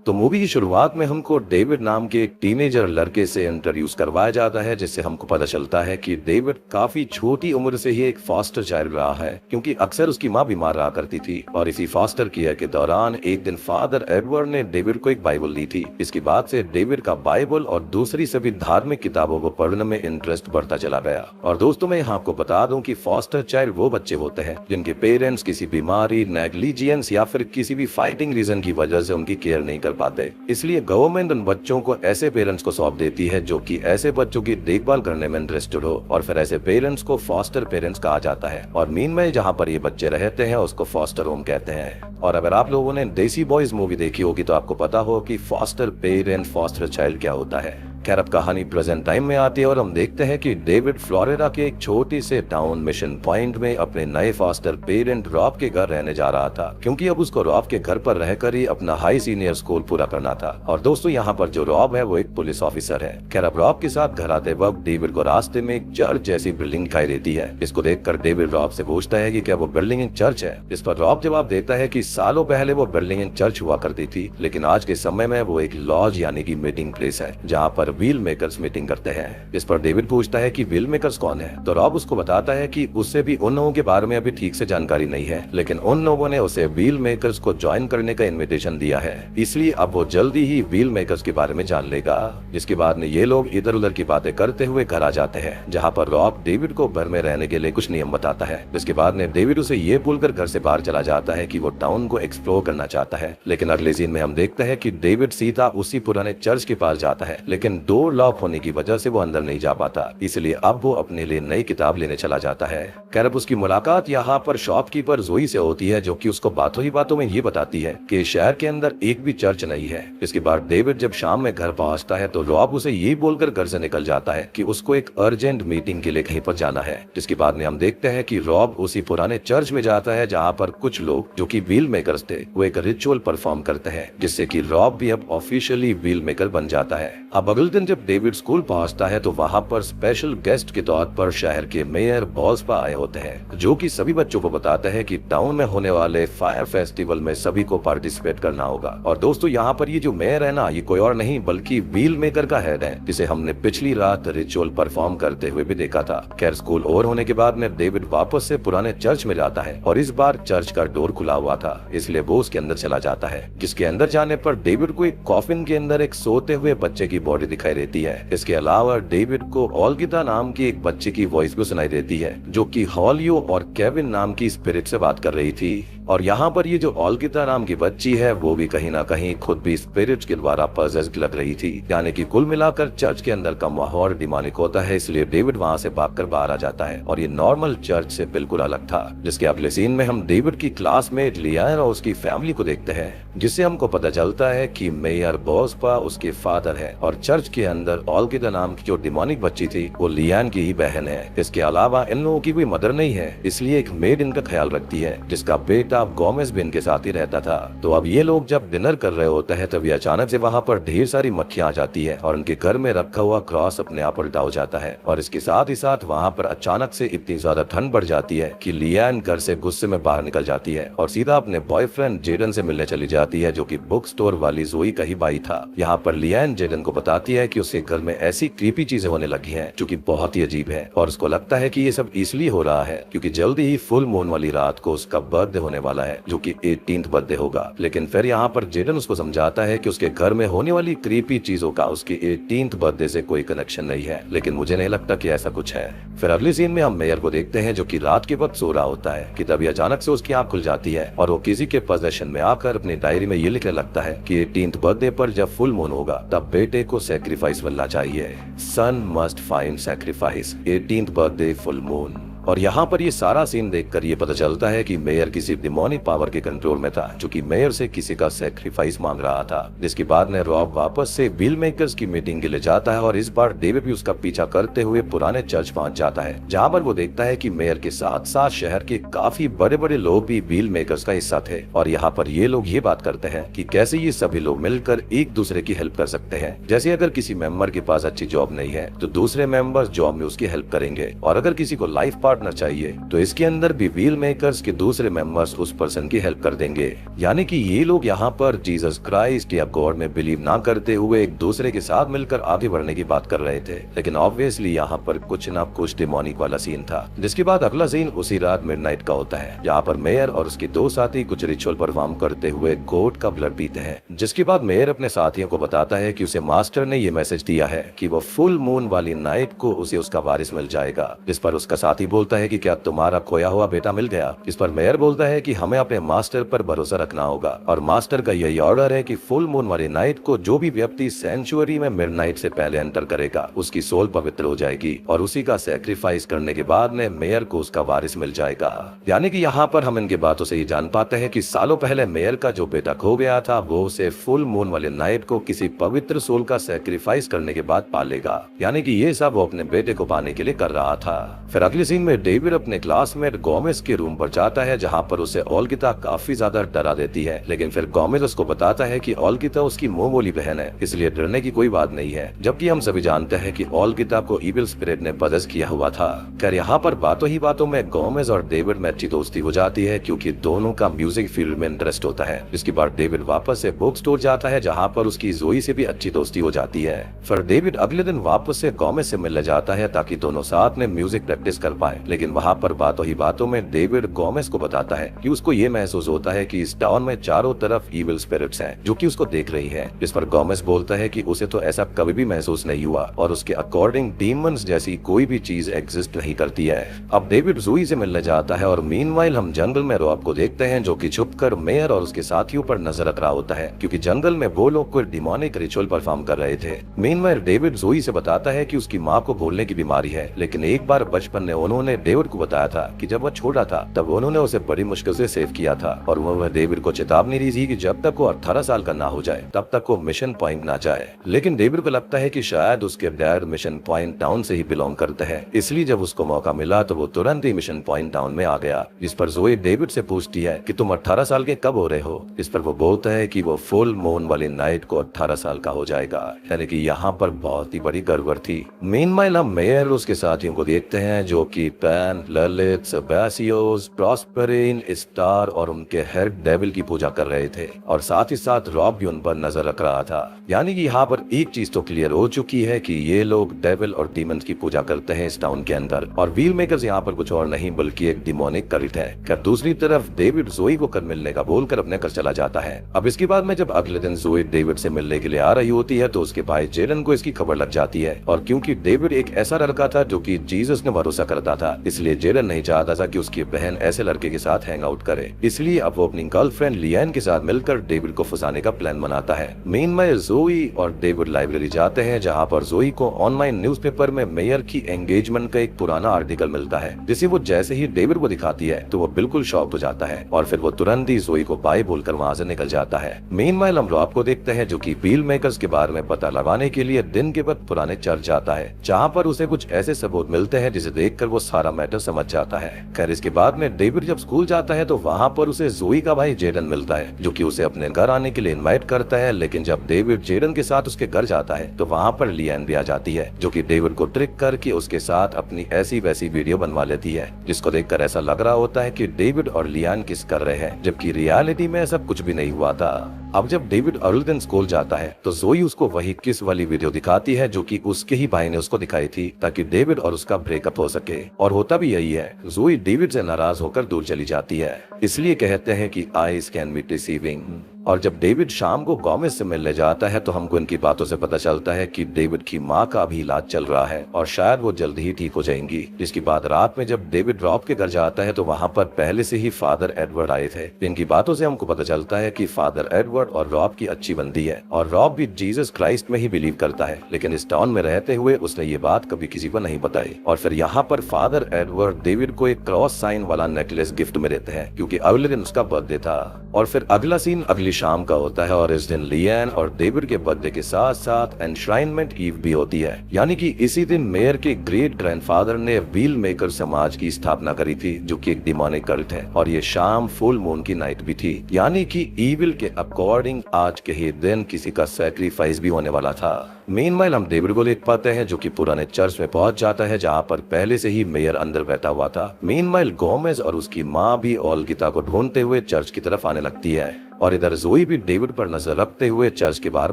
तो मूवी की शुरुआत में हमको डेविड नाम के एक टीनेजर लड़के से इंट्रोड्यूस करवाया जाता है, जिससे हमको पता चलता है कि डेविड काफी छोटी उम्र से ही एक फॉस्टर चाइल्ड रहा है, क्योंकि अक्सर उसकी माँ बीमार रहा करती थी। और इसी फॉस्टर केयर के दौरान एक दिन फादर एडवर्ड ने डेविड को एक बाइबल दी थी। इसके बाद से डेविड का बाइबल और दूसरी सभी धार्मिक किताबों को पढ़ने में इंटरेस्ट बढ़ता चला गया। और दोस्तों, मैं यहाँ आपको बता दूं कि फॉस्टर चाइल्ड वो बच्चे होते हैं जिनके पेरेंट्स किसी बीमारी, नेग्लिजेंस या फिर किसी भी फाइटिंग रीजन की वजह से उनकी केयर नहीं कर पाते। इसलिए गवर्नमेंट उन बच्चों को ऐसे पेरेंट्स को सौंप देती है जो कि ऐसे बच्चों की देखभाल करने में इंटरेस्टेड हो, और फिर ऐसे पेरेंट्स को फॉस्टर पेरेंट्स कहा जाता है। और मीन में जहाँ पर ये बच्चे रहते हैं उसको फॉस्टर होम कहते हैं। और अगर आप लोगों ने देसी बॉयज मूवी देखी होगी तो आपको पता हो कि फॉस्टर पेरेंट, फॉस्टर चाइल्ड क्या होता है। खैर, अब कहानी प्रेजेंट टाइम में आती है और हम देखते हैं कि डेविड फ्लोरिडा के एक छोटी से टाउन मिशन पॉइंट में अपने नए फॉस्टर पेरेंट रॉब के घर रहने जा रहा था, क्योंकि अब उसको रॉब के घर पर रहकर ही अपना हाई सीनियर स्कूल पूरा करना था। और दोस्तों, यहाँ पर जो रॉब है वो एक पुलिस ऑफिसर है। खैर, अब रॉब के साथ घर आते वक्त डेविड को रास्ते में एक चर्च जैसी बिल्डिंग दिखाई देती है। इसको देखकर डेविड रॉब से पूछता है कि क्या वो बिल्डिंग एक चर्च है। इस पर रॉब जवाब देता है कि सालों पहले वो बिल्डिंग एक चर्च हुआ करती थी, लेकिन आज के समय में वो एक लॉज यानी कि मीटिंग प्लेस है, जहाँ पर व्हील मेकर्स करते हैं। इस पर डेविड पूछता है कि व्हील मेकर्स कौन है, तो रॉब उसको बताता है कि उससे भी उन लोगों के बारे में अभी ठीक से जानकारी नहीं है, लेकिन उन लोगों ने उसे व्हील मेकर्स को ज्वाइन करने का इनविटेशन दिया है, इसलिए अब वो जल्दी ही व्हील मेकर्स के बारे में जान लेगा। जिसके बाद में ये लोग इधर उधर की बातें करते हुए घर आ जाते हैं, जहाँ पर रॉब डेविड को घर में रहने के लिए कुछ नियम बताता है। जिसके बाद में डेविड उसे ये भूलकर घर से बाहर चला जाता है कि वो टाउन को एक्सप्लोर करना चाहता है। लेकिन अगले सीन में हम देखते हैं कि डेविड सीधा उसी पुराने चर्च के पास जाता है, लेकिन डोर लॉक होने की वजह से वो अंदर नहीं जा पाता, इसलिए अब वो अपने लिए नई किताब लेने चला जाता है। खैर, अब उसकी मुलाकात यहाँ पर शॉपकीपर जोई से होती है, जो कि उसको बातों ही बातों में ये बताती है कि शहर के अंदर एक भी चर्च नहीं है। इसके बाद डेविड जब शाम में घर पहुंचता है तो रॉब उसे ये बोलकर घर से निकल जाता है कि उसको एक अर्जेंट मीटिंग के लिए कहीं पर जाना है। जिसके बाद में हम देखते हैं कि रॉब उसी पुराने चर्च में जाता है, जहाँ पर कुछ लोग जो कि व्हील मेकर्स थे वो एक रिचुअल परफॉर्म करते हैं, जिससे कि रॉब भी अब ऑफिशियली व्हील मेकर बन जाता है। अब अगले दिन जब डेविड स्कूल पहुंचता है तो वहाँ पर स्पेशल गेस्ट के तौर पर शहर के मेयर बॉल्सपा आए होते हैं, जो कि सभी बच्चों को बताता है कि टाउन में होने वाले फायर फेस्टिवल में सभी को पार्टिसिपेट करना होगा। और दोस्तों, यहाँ पर ये जो मेयर है ना, ये कोई और नहीं बल्कि व्हील मेकर का हेड है, जिसे हमने पिछली रात रिचुअल परफॉर्म करते हुए भी देखा था। खैर, स्कूल ओवर होने के बाद में डेविड वापस से पुराने चर्च में जाता है, और इस बार चर्च का डोर खुला हुआ था, इसलिए वो उसके अंदर चला जाता है। जिसके अंदर जाने पर डेविड को एक कॉफिन के अंदर एक सोते हुए बच्चे की बॉडी दिखाई देती है। इसके अलावा डेविड को ओल्गिता नाम की एक बच्चे की वॉइस भी सुनाई देती है, जो कि हॉलियो और केविन नाम की स्पिरिट से बात कर रही थी। और यहाँ पर ये जो ओल्गिता नाम की बच्ची है वो भी कहीं ना कहीं खुद भी स्पिरिट के द्वारा पजेस्ड लग रही थी। यानी कि कुल मिलाकर चर्च के अंदर का माहौल डिमोनिक होता है, इसलिए डेविड वहाँ से भागकर बाहर आ जाता है, और ये नॉर्मल चर्च से बिल्कुल अलग था। जिसके अगले सीन में हम डेविड की क्लासमेट लियान और उसकी फैमिली को देखते हैं, जिससे हमको पता चलता है कि मेयर बॉल्सपा उसके फादर है, और चर्च के अंदर ओल्गिता नाम की जो डिमोनिक बच्ची थी वो लियान की ही बहन है। इसके अलावा इन लोगों की कोई मदर नहीं है, इसलिए एक मेड इनका ख्याल रखती है, जिसका बेटा गोमेज भी इनके साथ ही रहता था। तो अब ये लोग जब डिनर कर रहे होते हैं तभी अचानक से वहाँ पर ढेर सारी मक्खियाँ आ जाती है, और उनके घर में रखा हुआ क्रॉस अपने आप उल्टा हो जाता है। और इसके साथ ही साथ वहाँ पर अचानक से इतनी ज्यादा ठंड बढ़ जाती है कि लियान घर से गुस्से में बाहर निकल जाती है और सीधा अपने बॉयफ्रेंड जेडन से मिलने चली जाती है, जो कि बुक स्टोर वाली जोई का ही भाई था। यहाँ पर लियान जेडन को बताती है कि उसके घर में ऐसी क्रीपी चीजें होने लगी हैं जो कि बहुत ही अजीब है, और उसको लगता है कि ये सब इसलिए हो रहा है क्योंकि जल्दी ही फुल मून वाली रात को उसका बर्थडे होने वाला है, जो कि 18th बर्थडे होगा। लेकिन फिर यहाँ पर जेडन उसको समझाता है कि उसके घर में होने वाली क्रीपी चीजों का उसके 18th बर्थडे से कोई कनेक्शन नहीं है, लेकिन मुझे नहीं लगता कि ऐसा कुछ है। फिर अगले सीन में हम मेयर को देखते हैं, जो कि रात के वक्त सो रहा होता है कि तभी अचानक से उसकी आंख खुल जाती है और वो किसी के पोजेशन में आकर अपनी डायरी में ये लिखने लगता है कि 18th बर्थडे पर जब फुल मून होगा तब बेटे को सैक्रिफाइस मिलना चाहिए। Son must find sacrifice, 18th birthday full moon. और यहाँ पर ये सारा सीन देखकर ये पता चलता है कि मेयर किसी डिमोनिक पावर के कंट्रोल में था, जो कि मेयर से किसी का सैक्रिफाइस मांग रहा था। जिसके बाद में रॉब वापस से व्हील मेकर्स की मीटिंग के लिए जाता है, और इस बार डेविड भी उसका पीछा करते हुए पुराने चर्च पहुंच जाता है, जहाँ पर वो देखता है कि मेयर के साथ साथ शहर के काफी बड़े बड़े लोग भी व्हील मेकर्स का हिस्सा थे। और यहाँ पर ये लोग ये बात करते हैं कि कैसे ये सभी लोग मिलकर एक दूसरे की हेल्प कर सकते हैं। जैसे अगर किसी मेंबर के पास अच्छी जॉब नहीं है तो दूसरे मेंबर्स जॉब में उसकी हेल्प करेंगे, और अगर किसी को लाइफ पार्टनर चाहिए तो इसके अंदर भी व्हील मेकर्स के दूसरे मेंबर्स उस पर्सन की हेल्प कर देंगे। यानी कि ये लोग यहाँ पर जीसस क्राइस्ट या गॉड में बिलीव ना करते हुए एक दूसरे के साथ मिलकर आगे बढ़ने की बात कर रहे थे, लेकिन ऑब्वियसली यहाँ पर कुछ ना कुछ डिमोनिक वाला सीन था। जिसके बाद अगला सीन उसी रात मिडनाइट का होता है, यहाँ पर मेयर और उसके दो साथी कुछ रिचुअल परफॉर्म करते हुए गोट का ब्लड पीते हैं। जिसके बाद मेयर अपने साथियों को बताता है कि उसे मास्टर ने ये मैसेज दिया है कि वो फुल मून वाली नाइट को उसे उसका वारिस मिल जाएगा। जिस पर उसका साथी बोलता है कि क्या तुम्हारा खोया हुआ बेटा मिल गया? इस पर मेयर बोलता है कि हमें अपने मास्टर पर भरोसा रखना होगा और मास्टर का यही ऑर्डर है कि फुल मून वाली नाइट को जो भी व्यक्ति सेंचुरी में मिडनाइट से पहले एंटर करेगा उसकी सोल पवित्र हो जाएगी और उसी का सैक्रिफाइस करने के बाद में मेयर को उसका वारिस मिल जाएगा। यानी कि यहाँ पर हम इनकी बातों से ही जान पाते हैं कि सालों पहले मेयर का जो बेटा खो गया था वो उसे फुल मून वाले नाइट को किसी पवित्र सोल का सैक्रिफाइस करने के बाद पालेगा। यानी कि ये सब वो अपने बेटे को पाने के लिए कर रहा था। फिर अगले सीन में डेविड अपने क्लासमेट गोमेज के रूम पर जाता है जहाँ पर उसे ओल्गिता काफी ज्यादा डरा देती है, लेकिन फिर गोमेज उसको बताता है कि ओल्गिता उसकी मुंह बोली बहन है, इसलिए डरने की कोई बात नहीं है। जबकि हम सभी जानते हैं कि ओल्गिता को इविल स्पिरिट ने पजेस किया हुआ था। खैर यहाँ पर बातों ही बातों में गोमेज और डेविड में अच्छी दोस्ती हो जाती है क्योंकि दोनों का म्यूजिक फील्ड में इंटरेस्ट होता है। इसके बाद डेविड वापस से बुक स्टोर जाता है जहाँ पर उसकी जोई से भी अच्छी दोस्ती हो जाती है। फिर डेविड अगले दिन वापस से गोमेज से मिलने जाता है ताकि दोनों साथ में म्यूजिक प्रैक्टिस कर पाए, लेकिन वहाँ पर बातों ही बातों में डेविड गोमेज को बताता है कि उसको ये महसूस होता है कि इस टाउन में चारों तरफ इविल स्पिरिट्स हैं जो कि उसको देख रही हैं। इस पर गोमेज बोलता है कि उसे तो ऐसा कभी भी महसूस नहीं हुआ और उसके अकॉर्डिंग डीमंस जैसी कोई भी चीज एग्जिस्ट नहीं करती है। अब डेविड जोई से मिलने जाता है और मीनवाइल हम जंगल में रॉब को देखते हैं जो कि छुपकर मेयर और उसके साथियों पर नजर रख रहा होता है क्योंकि जंगल में वो लोग कोई डिमोनिक रिचुअल परफॉर्म कर रहे थे। मीनवाइल डेविड जोई से बताता है कि उसकी माँ को भूलने की बीमारी है, लेकिन एक बार बचपन में उन्होंने डेविड को बताया था कि जब वह छोटा था तब उन्होंने उसे बड़ी मुश्किल से सेव किया था और वह डेविड को चेतावनी दी थी कि जब तक वो 18 साल का ना हो जाए तब तक वो मिशन पॉइंट ना जाए। लेकिन डेविड को लगता है कि शायद उसके डैड मिशन पॉइंट टाउन से ही बिलोंग करते हैं, इसलिए जब उसको मौका मिला तो वो तुरंत ही मिशन पॉइंट टाउन में आ गया। जिस पर जोई डेविड से पूछती है कि तुम 18 साल के कब हो रहे हो? इस पर वो बोलता है कि वो फुल मून वाली नाइट को 18 साल का हो जाएगा। यानी कि यहाँ पर बहुत ही बड़ी गड़बड़ थी। मीनवाइल हम मेयर उसके साथियों को देखते हैं जो कि पैन, ललित, सेबेस्टियोस, प्रॉस्पेरिन, स्टार और उनके हेड डेविल की पूजा कर रहे थे और साथ ही साथ रॉब भी उन पर नजर रख रहा था। यानी कि यहाँ पर एक चीज तो क्लियर हो चुकी है कि ये लोग डेविल और डीमंस की पूजा करते हैं इस टाउन के अंदर और व्हील मेकर्स यहाँ पर कुछ और नहीं बल्कि एक डिमोनिक कल्ट है। क्या दूसरी तरफ डेविड जोई को कर मिलने का बोलकर अपने घर चला जाता है। अब इसके बाद में जब अगले दिन जोई डेविड से मिलने के लिए आ रही होती है तो उसके भाई जेलन को इसकी खबर लग जाती है और क्योंकि डेविड एक ऐसा लड़का था जो कि जीसस ने भरोसा करता था, इसलिए जेलन नहीं चाहता था कि उसकी बहन ऐसे लड़के के साथ हैंग आउट करे। इसलिए अब वो अपनी गर्लफ्रेंड लियान के साथ मिलकर डेविड को फंसाने का प्लान बनाता है। मीनवाइल जोई और डेविड लाइब्रेरी जाते हैं जहाँ पर जोई को ऑनलाइन न्यूज़पेपर में मेयर की एंगेजमेंट का एक पुराना आर्टिकल मिलता है जिसे वो जैसे ही डेविड को दिखाती है तो वो बिल्कुल शॉक्ड हो जाता है और फिर वो तुरंत ही जोई को बाय बोलकर वहाँ से निकल जाता है। मीनवाइल हम रॉब को देखते हैं जो कि व्हील मेकर्स के बारे में पता लगाने के लिए दिन के वक्त पुराने चर्च जाता है जहाँ पर उसे कुछ ऐसे सबूत मिलते हैं जिसे देखकर वो सारा मैटर समझ जाता है। खैर इसके बाद में डेविड जब स्कूल जाता है तो वहाँ पर उसे जोई का भाई जेडन मिलता है जो कि उसे अपने घर आने के लिए इनवाइट करता है, लेकिन जब डेविड जेडन के साथ उसके घर जाता है तो वहाँ पर लियान भी आ जाती है जो कि डेविड को ट्रिक करके उसके साथ अपनी ऐसी वैसी वीडियो बनवा लेती है जिसको देखकर ऐसा लग रहा होता है कि डेविड और लियान किस कर रहे हैं, जबकि रियलिटी में ऐसा कुछ भी नहीं हुआ था। अब जब डेविड अगले दिन स्कूल जाता है तो जोई उसको वही किस वाली वीडियो दिखाती है जो कि उसके ही भाई ने उसको दिखाई थी ताकि डेविड और उसका ब्रेकअप हो सके, और होता भी यही है। जोई डेविड से नाराज होकर दूर चली जाती है। इसलिए कहते हैं कि आईज कैन बी डिसीविंग। और जब डेविड शाम को गोमेज से मिलने जाता है तो हमको इनकी बातों से पता चलता है कि डेविड की माँ का भी इलाज चल रहा है और शायद वो जल्द ही ठीक हो जाएंगी। जिसके बाद रात में जब डेविड रॉब के घर जाता है तो वहाँ पर पहले से ही फादर एडवर्ड आए थे। इनकी बातों से हमको पता चलता है कि फादर एडवर्ड और रॉब की अच्छी बनती है और रॉब भी जीसस क्राइस्ट में ही बिलीव करता है, लेकिन इस टाउन में रहते हुए उसने ये बात कभी किसी को नहीं बताई। और फिर यहाँ पर फादर एडवर्ड डेविड को एक क्रॉस साइन वाला नेकलेस गिफ्ट में देते हैं क्योंकि अगले दिन उसका बर्थडे था। और फिर अगला सीन अगली शाम का होता है और इस दिन लियन और डेविड के बर्थडे के साथ साथ एनश्राइनमेंट ईव भी होती है, यानी कि इसी दिन मेयर के ग्रेट ग्रैंडफादर ने व्हील मेकर समाज की स्थापना करी थी, जो कि एक डिमोनिक कल्ट है। और ये शाम फुल मून की नाइट भी थी, यानी कि ईविल के अकॉर्डिंग आज के ही दिन किसी का सैक्रिफाइस भी होने वाला था। मीनवाइल हम डेविड को देख पाते हैं जो कि पुराने चर्च में पहुंच जाता है, जहां पर पहले से ही मेयर अंदर बैठा हुआ था। मीनवाइल गोमेज और उसकी माँ भी ओल्गिता को ढूंढते हुए चर्च की तरफ आने लगती है और इधर जोई भी डेविड पर नजर रखते हुए चर्च के बाहर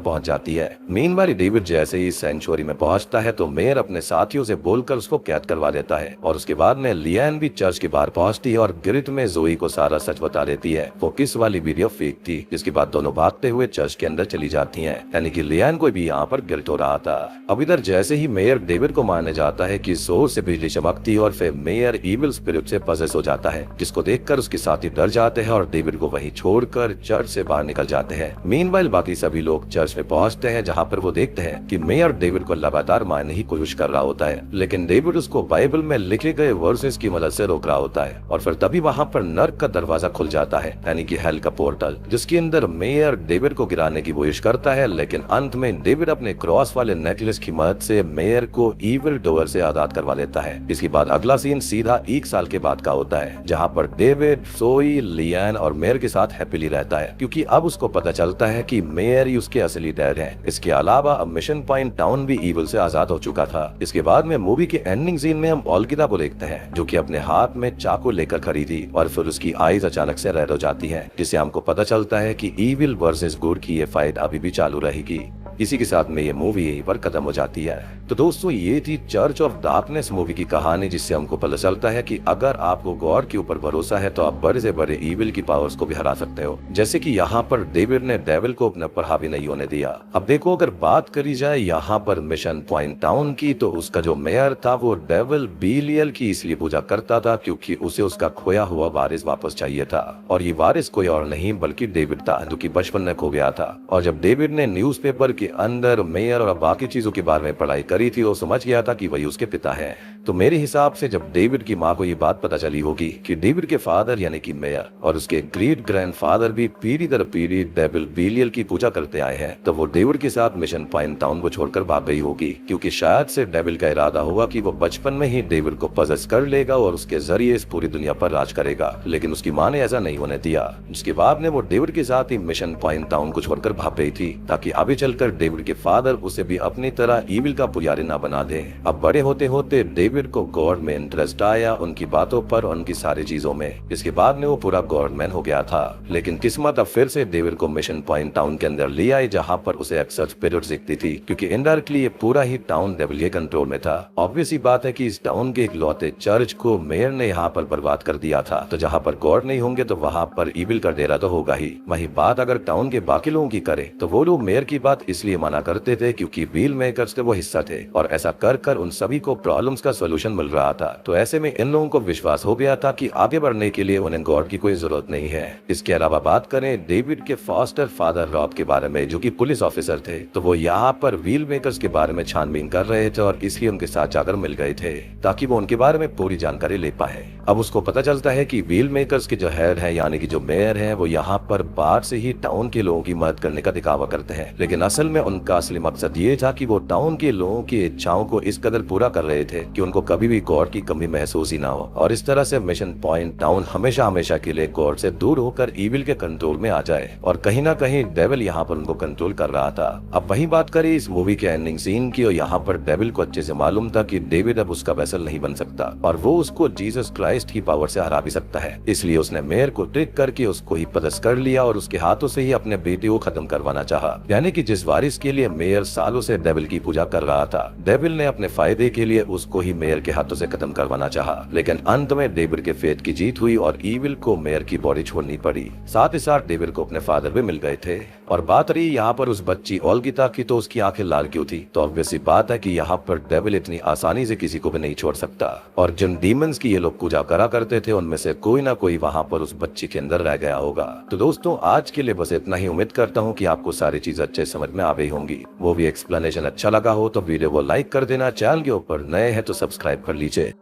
पहुंच जाती है। मीनवाइल डेविड जैसे ही सेंचुरी में पहुंचता है तो मेयर अपने साथियों से बोलकर उसको कैद करवा देता है और उसके बाद में लियन भी चर्च के बाहर पहुंचती है और गिरिट में जोई को सारा सच बता देती है। वो किस वाली वीडियो फेक थी, जिसके बाद दोनों भागते हुए चर्च के अंदर चली जाती है, यानी कि लियन को भी यहाँ पर गिल्ट हो रहा था। अब इधर जैसे ही मेयर डेविड को मारने जाता है कि जोर से बिजली चमकती है और फिर मेयर इविल स्पिरिट से पजेस हो जाता है, जिसको देखकर उसके साथी डर जाते हैं और डेविड को वहीं छोड़कर चर्च से बाहर निकल जाते हैं। मीनवाइल बाकी सभी लोग चर्च में पहुंचते हैं, जहां पर वो देखते हैं कि मेयर डेविड को लगातार मारने की कोशिश कर रहा होता है, लेकिन डेविड उसको बाइबल में लिखे गए वर्सेस की मदद से रोक रहा होता है और फिर तभी वहां पर नर्क का दरवाजा खुल जाता है, यानी कि हेल का पोर्टल, जिसके अंदर मेयर डेविड को गिराने की कोशिश करता है, लेकिन अंत में डेविड अपने क्रॉस वाले नेकलेस की मदद से मेयर को इविल डोर से आजाद करवा लेता है। इसके बाद अगला सीन सीधा 1 साल के बाद का होता है, जहाँ पर डेविड, जोई, लियन और मेयर के साथ हैप्पीली रहता है, क्योंकि अब उसको पता चलता है कि मेयर ही उसके असली डैड है। इसके अलावा अब मिशन पॉइंट टाउन भी इविल से आजाद हो चुका था। इसके बाद में मूवी के एंडिंग सीन में हम ओल्गिता को देखते हैं, जो कि अपने हाथ में चाकू लेकर खड़ी थी और फिर उसकी आईज अचानक से रेड हो जाती है, जिससे हमको पता चलता है कि इविल वर्सेस गुड की ये फाइट अभी भी चालू रहेगी। इसी के साथ में ये मूवी यहीं पर खत्म हो जाती है। तो दोस्तों, ये थी चर्च ऑफ डार्कनेस मूवी की कहानी, जिससे हमको पता चलता है कि अगर आपको गॉड के ऊपर भरोसा है तो आप बड़े से बड़े इविल की पावर्स को भी हरा सकते हो, जैसे कि यहाँ पर डेविड ने डेविल को अपने ऊपर हावी नहीं होने दिया। अब देखो, अगर बात करी जाए यहाँ पर मिशन पॉइंट टाउन की, तो उसका जो मेयर था वो डेविल बेलियल की इसलिए पूजा करता था क्योंकि उसे उसका खोया हुआ वारिस वापस चाहिए था, और ये वारिस कोई और नहीं बल्कि डेविड था, जो कि बचपन में खो गया था। और जब डेविड ने न्यूज़पेपर के अंदर मेयर और बाकी चीजों के बारे में पढ़ाई करी थी, वो समझ गया था कि वही उसके पिता है। तो मेरे हिसाब से जब डेविड की माँ को ये बात पता चली होगी कि डेविड के फादर यानी कि मेयर और उसके ग्रेट ग्रैंडफादर भी पीढ़ी दर पीढ़ी डेविल बेलियल की पूजा करते आए हैं, तो वो डेविड के साथ मिशन पॉइंट टाउन को छोड़कर भाग गई होगी, क्योंकि शायद से डेविल का इरादा होगा कि वो बचपन में ही डेविड को पजेस कर लेगा और उसके जरिए इस पूरी दुनिया पर राज करेगा, लेकिन उसकी माँ ने ऐसा नहीं होने दिया। उसके बाद में वो डेविड के साथ ही मिशन पॉइंट टाउन को छोड़कर भाग गई थी, ताकि आगे चलकर डेविड के फादर उसे भी अपनी तरह इविल का पुजारी ना बना दे। अब बड़े होते होते डेविड को गॉड में इंटरेस्ट आया, उनकी बातों पर, उनकी सारी चीजों में। इसके बाद में वो पूरा गॉडमैन हो गया था, लेकिन किस्मत अब फिर से डेविड को मिशन पॉइंट टाउन के अंदर ले आई, जहां पर उसे अक्सर स्पिरिट दिखती थी, क्योंकि इनडायरेक्टली ये पूरा ही टाउन डेविल के कंट्रोल में था। ऑब्वियस ही बात है कि इस टाउन के इकलौते चर्च को मेयर ने यहाँ पर बर्बाद कर दिया था, तो जहाँ पर गॉड नहीं होंगे तो वहाँ पर इविल का डेरा तो होगा ही। वही बात अगर टाउन के बाकी लोगों की करे तो वो लोग मेयर की बात इसलिए मना करते थे क्योंकि व्हील मेकर्स के वो हिस्सा थे, और ऐसा कर कर उन सभी को प्रॉब्लम्स का सोल्यूशन मिल रहा था। तो ऐसे में इन लोगों को विश्वास हो गया था कि आगे बढ़ने के लिए उन्हें गॉड की कोई जरूरत नहीं है। इसके अलावा बात करें डेविड के फॉस्टर फादर रॉब के बारे में, जो कि पुलिस ऑफिसर थे, तो वो यहाँ पर व्हील मेकर्स के बारे में छानबीन कर रहे थे और इसलिए उनके साथ जाकर मिल गए थे ताकि वो उनके बारे में पूरी जानकारी ले पाए। अब उसको पता चलता है कि व्हील मेकर्स के जो हेड है यानी कि जो मेयर है वो यहाँ पर बाहर से ही टाउन के लोगों की मदद करने का दिखावा करते हैं, लेकिन असल में उनका असली मकसद ये था कि वो टाउन के लोगों की इच्छाओं को इस कदर पूरा कर रहे थे कि उनको कभी भी गॉड की कमी महसूस ही ना हो, और इस तरह से मिशन पॉइंट टाउन हमेशा हमेशा के लिए गॉड से दूर होकर इविल के कंट्रोल में आ जाए, और कहीं ना कहीं डेविल यहाँ पर उनको कंट्रोल कर रहा था। अब वही बात करें इस मूवी के एंडिंग सीन की, और यहाँ पर डेविल को अच्छे से मालूम था कि डेविड अब उसका वेसल नहीं बन सकता और वो उसको जीसस क्राइस्ट की पावर से हरा भी सकता है, इसलिए उसने मेयर को ट्रिक करके उसको ही पदस्थ कर लिया और उसके हाथों से ही अपने बेटे को खत्म करवाना चाहा, यानी कि जिस वारिस के लिए मेयर सालों से डेविल की पूजा कर रहा था, डेविल ने अपने फायदे के लिए उसको ही मेयर के हाथों से खत्म करवाना चाहा, लेकिन अंत में डेविड के फेथ की जीत हुई और इविल को मेयर की बॉडी छोड़नी पड़ी। साथ ही साथ डेविड को अपने फादर भी मिल गए थे। और बात रही यहाँ पर उस बच्ची ओल्गिता की, तो उसकी आंखें लाल क्यों थी? तो ऑब्वियसली बात है कि यहाँ पर डेविल इतनी आसानी से किसी को भी नहीं छोड़ सकता, और जिन डीमंस की ये लोग पूजा करा करते थे उनमें से कोई ना कोई वहाँ पर उस बच्ची के अंदर रह गया होगा। तो दोस्तों, आज के लिए बस इतना ही। उम्मीद करता हूँ कि आपको सारी चीज अच्छे समझ में आ गई होंगी। वो भी एक्सप्लेनेशन अच्छा लगा हो तो वीडियो को लाइक कर देना, चैनल के ऊपर नए हैं तो सब्सक्राइब कर लीजिए।